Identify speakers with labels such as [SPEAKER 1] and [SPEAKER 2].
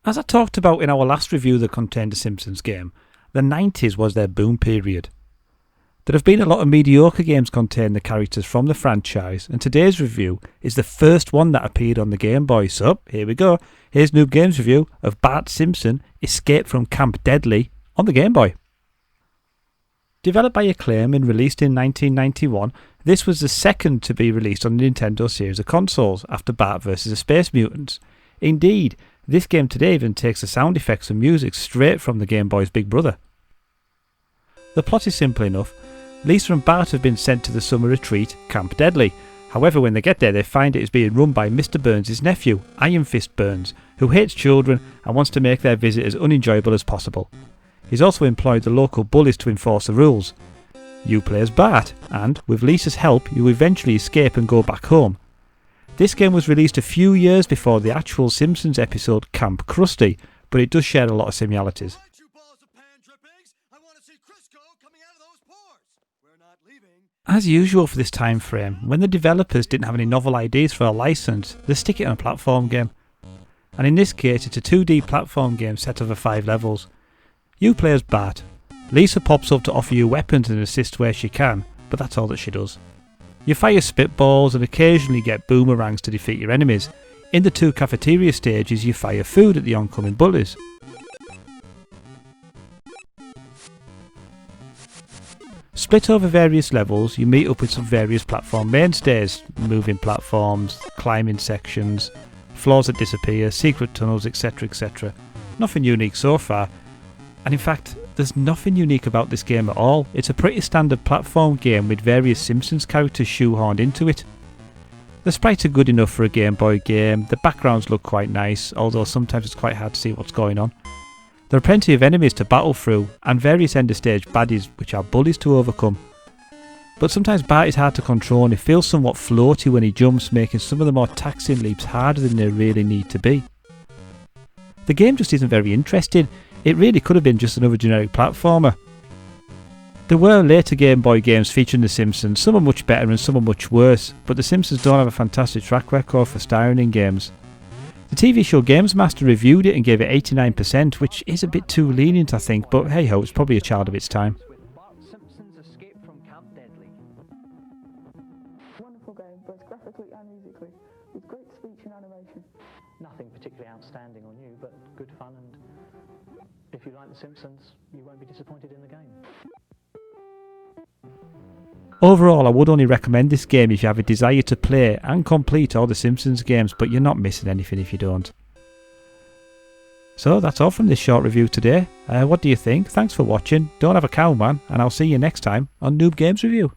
[SPEAKER 1] As I talked about in our last review that contained a Simpsons game, the 90s was their boom period. There have been a lot of mediocre games containing the characters from the franchise, and today's review is the first one that appeared on the Game Boy. So, here we go. Here's Noob Games review of Bart Simpson, Escape from Camp Deadly on the Game Boy. Developed by Acclaim and released in 1991, this was the second to be released on the Nintendo series of consoles after Bart vs. the Space Mutants. Indeed, this game today even takes the sound effects and music straight from the Game Boy's big brother. The plot is simple enough. Lisa and Bart have been sent to the summer retreat, Camp Deadly. However, when they get there, they find it is being run by Mr. Burns' nephew, Iron Fist Burns, who hates children and wants to make their visit as unenjoyable as possible. He's also employed the local bullies to enforce the rules. You play as Bart, and, with Lisa's help, you eventually escape and go back home. This game was released a few years before the actual Simpsons episode Camp Krusty, but it does share a lot of similarities. As usual for this time frame, when the developers didn't have any novel ideas for a license, they stick it on a platform game. And in this case, it's a 2D platform game set over 5 levels. You play as Bart. Lisa pops up to offer you weapons and assist where she can, but that's all that she does. You fire spitballs and occasionally get boomerangs to defeat your enemies. In the 2 cafeteria stages, you fire food at the oncoming bullies. Split over various levels, you meet up with some various platform mainstays, moving platforms, climbing sections, floors that disappear, secret tunnels, etc, etc. Nothing unique so far, and in fact, there's nothing unique about this game at all. It's a pretty standard platform game with various Simpsons characters shoehorned into it. The sprites are good enough for a Game Boy game, the backgrounds look quite nice, although sometimes it's quite hard to see what's going on. There are plenty of enemies to battle through, and various end of stage baddies which are bullies to overcome. But sometimes Bart is hard to control and he feels somewhat floaty when he jumps, making some of the more taxing leaps harder than they really need to be. The game just isn't very interesting. It really could have been just another generic platformer. There were later Game Boy games featuring The Simpsons, some are much better and some are much worse, but The Simpsons don't have a fantastic track record for starring in games. The TV show Games Master reviewed it and gave it 89%, which is a bit too lenient I think, but hey ho, it's probably a child of its time.
[SPEAKER 2] Bart Simpson's Escape from Camp Deadly.
[SPEAKER 3] Wonderful game, both graphically and musically, with great speech and animation.
[SPEAKER 2] Nothing particularly outstanding or new, but good fun, and if you like The Simpsons, you won't be disappointed in the game.
[SPEAKER 1] Overall, I would only recommend this game if you have a desire to play and complete all the Simpsons games, but you're not missing anything if you don't. So that's all from this short review today. What do you think? Thanks for watching. Don't have a cow, man, and I'll see you next time on Noob Games Review.